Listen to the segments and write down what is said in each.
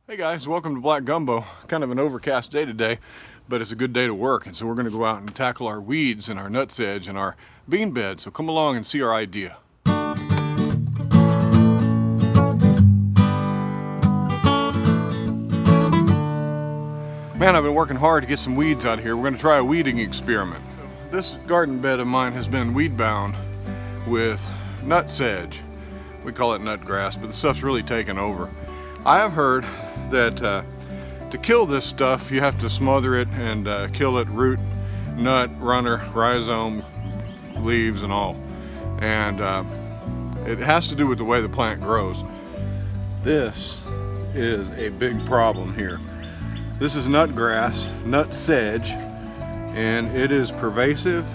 Hey guys, welcome to Black Gumbo. Kind of an overcast day today, but it's a good day to work, and so we're going to go out and tackle our weeds and our nutsedge and our bean bed. So come along and see our idea. Man, I've been working hard to get some weeds out of here. We're going to try a weeding experiment. This garden bed of mine has been weed bound with nutsedge. We call it nutgrass, but the stuff's really taken over. I have heard that to kill this stuff you have to smother it and kill it root, nut, runner, rhizome, leaves and all, and it has to do with the way the plant grows. This is a big problem here. This is nutgrass, nutsedge, and it is pervasive.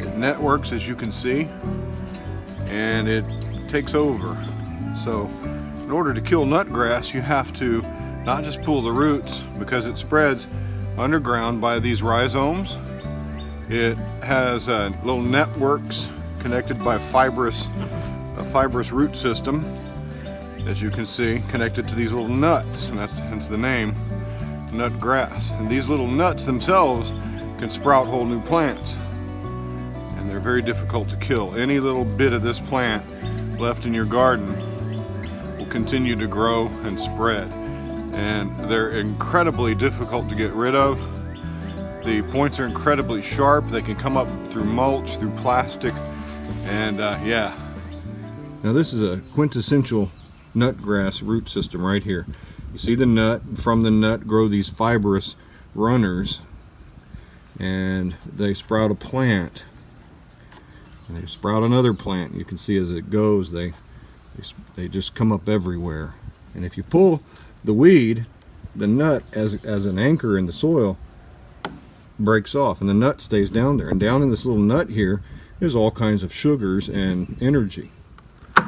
It networks, as you can see, and it takes over. So in order to kill nutgrass, you have to not just pull the roots, because it spreads underground by these rhizomes. It has little networks connected by a fibrous root system, as you can see, connected to these little nuts, and that's hence the name, nutgrass. And these little nuts themselves can sprout whole new plants, and they're very difficult to kill. Any little bit of this plant left in your garden will continue to grow and spread, and they're incredibly difficult to get rid of. The points are incredibly sharp. They can come up through mulch, through plastic, and yeah. Now this is a quintessential nutgrass root system right here. You see the nut, and from the nut grow these fibrous runners, and they sprout a plant, and they sprout another plant. You can see as it goes, they just come up everywhere. And if you pull the weed, the nut as an anchor in the soil breaks off, and the nut stays down there. And down in this little nut here is all kinds of sugars and energy. There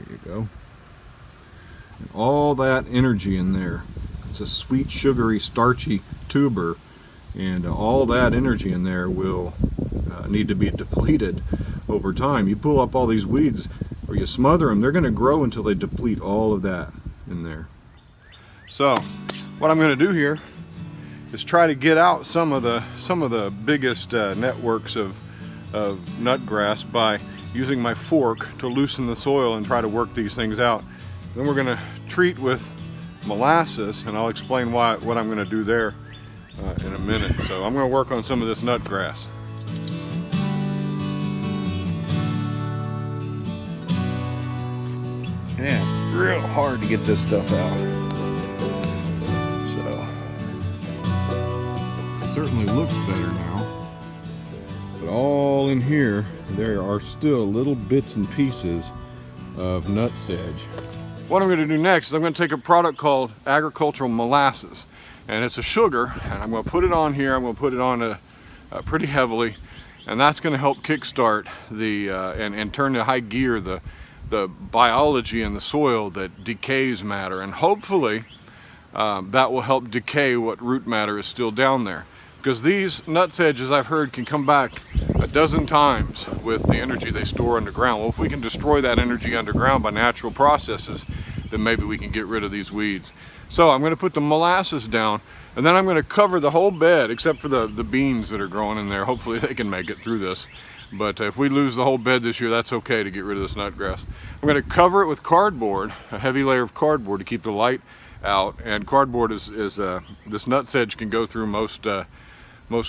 you go. And all that energy in there. It's a sweet, sugary, starchy tuber, and all that energy in there will need to be depleted over time. You pull up all these weeds, or you smother them, they're going to grow until they deplete all of that in there. So what I'm going to do here is try to get out some of the biggest networks of nutgrass by using my fork to loosen the soil and try to work these things out. Then we're going to treat with molasses, and I'll explain what I'm going to do there in a minute. So I'm going to work on some of this nutgrass. Yeah, real hard to get this stuff out. So it certainly looks better now. But all in here, there are still little bits and pieces of nutsedge. What I'm going to do next is I'm going to take a product called agricultural molasses, and it's a sugar, and I'm going to put it on here. I'm going to put it on pretty heavily, and that's going to help kickstart the and turn to high gear the biology in the soil that decays matter, and hopefully that will help decay what root matter is still down there, because these nutsedges, I've heard, can come back a dozen times with the energy they store underground. Well, if we can destroy that energy underground by natural processes, then maybe we can get rid of these weeds. So I'm going to put the molasses down, and then I'm going to cover the whole bed except for the beans that are growing in there. Hopefully they can make it through this. But if we lose the whole bed this year, that's okay to get rid of this nutgrass. I'm going to cover it with cardboard, a heavy layer of cardboard to keep the light out. And cardboard is this nutsedge can go through most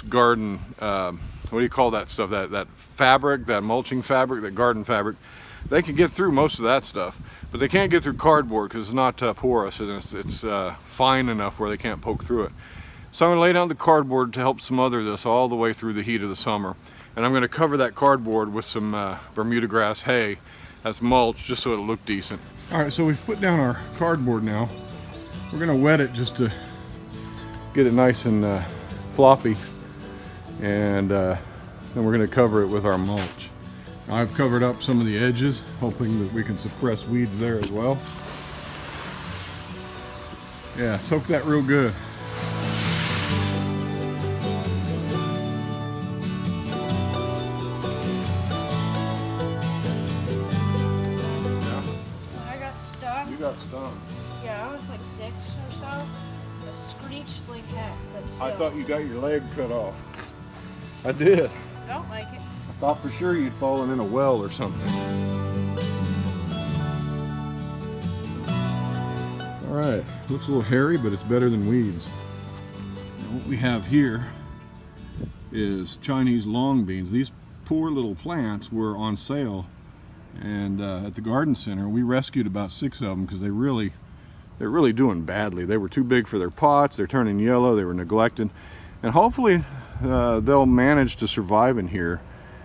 garden, what do you call that stuff? That fabric, that mulching fabric, that garden fabric. They can get through most of that stuff, but they can't get through cardboard because it's not porous, and it's fine enough where they can't poke through it. So I'm going to lay down the cardboard to help smother this all the way through the heat of the summer. And I'm going to cover that cardboard with some Bermuda grass hay as mulch, just so it'll look decent. All right, so we've put down our cardboard now. We're going to wet it just to get it nice and floppy, and then we're going to cover it with our mulch. Now, I've covered up some of the edges, hoping that we can suppress weeds there as well. Yeah, soak that real good. got stung. You got stung. Yeah, I was like 6 or so. A screeched like heck, but still. I thought you got your leg cut off. I did. Don't like it. I thought for sure you'd fallen in a well or something. All right, looks a little hairy, but it's better than weeds. Now what we have here is Chinese long beans. These poor little plants were on sale, and at the garden center we rescued about 6 of them because they're really doing badly. They were too big for their pots, they're turning yellow, they were neglected, and hopefully they'll manage to survive in here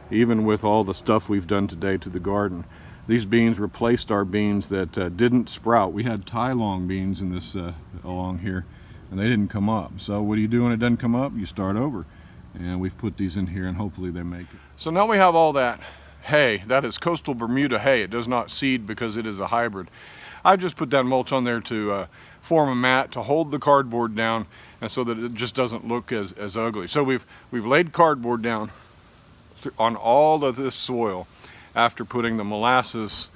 even with all the stuff we've done today to the garden. These beans replaced our beans that didn't sprout. We had Thai long beans in this along here, and they didn't come up. So what do you do when it doesn't come up? You start over. And we've put these in here, and hopefully they make it. So now we have all that hay. That is coastal Bermuda hay. It does not seed because it is a hybrid. I just put that mulch on there to form a mat to hold the cardboard down, and so that it just doesn't look as ugly. So we've laid cardboard down on all of this soil after putting the molasses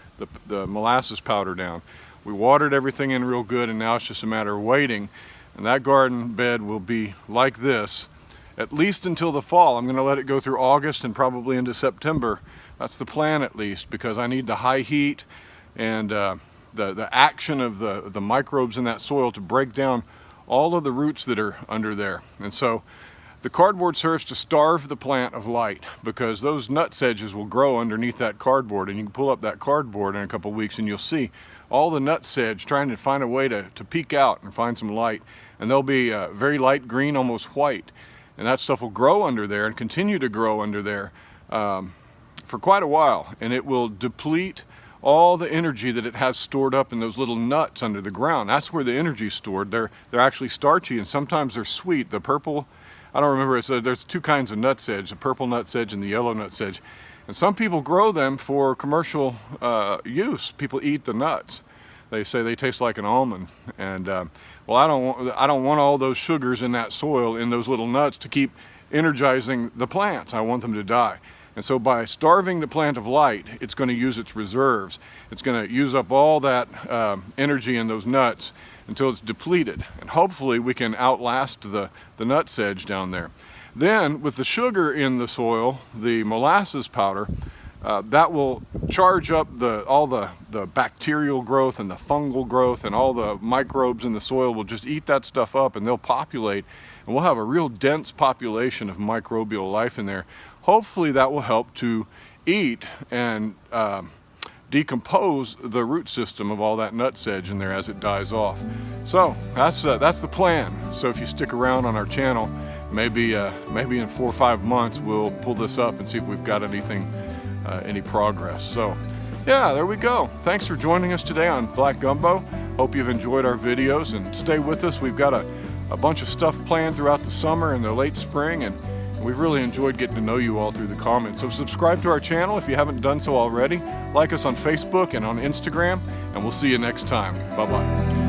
powder down. We watered everything in real good, and now it's just a matter of waiting, and that garden bed will be like this at least until the fall. I'm going to let it go through August and probably into September. That's the plan, at least, because I need the high heat and the action of the microbes in that soil to break down all of the roots that are under there. And so the cardboard serves to starve the plant of light, because those nutsedges will grow underneath that cardboard, and you can pull up that cardboard in a couple weeks and you'll see all the nutsedge trying to find a way to peek out and find some light, and they'll be very light green, almost white, and that stuff will grow under there and continue to grow under there for quite a while, and it will deplete all the energy that it has stored up in those little nuts under the ground. That's where the energy is stored. They're actually starchy, and sometimes they're sweet. The purple, I don't remember, there's 2 kinds of nutsedge, the purple nutsedge and the yellow nutsedge. And some people grow them for commercial use. People eat the nuts. They say they taste like an almond. And well, I don't want all those sugars in that soil, in those little nuts, to keep energizing the plants. I want them to die. And so by starving the plant of light, it's going to use its reserves. It's going to use up all that energy in those nuts until it's depleted. And hopefully we can outlast the nutsedge down there. Then with the sugar in the soil, the molasses powder, that will charge up all the bacterial growth and the fungal growth, and all the microbes in the soil will just eat that stuff up, and they'll populate, and we'll have a real dense population of microbial life in there. Hopefully that will help to eat and decompose the root system of all that nutsedge in there as it dies off. So that's the plan. So if you stick around on our channel, maybe in 4 or 5 months we'll pull this up and see if we've got anything, any progress. So yeah, there we go. Thanks for joining us today on Black Gumbo. Hope you've enjoyed our videos, and stay with us. We've got a bunch of stuff planned throughout the summer and the late spring, and we've really enjoyed getting to know you all through the comments. So subscribe to our channel if you haven't done so already. Like us on Facebook and on Instagram, and we'll see you next time. Bye-bye.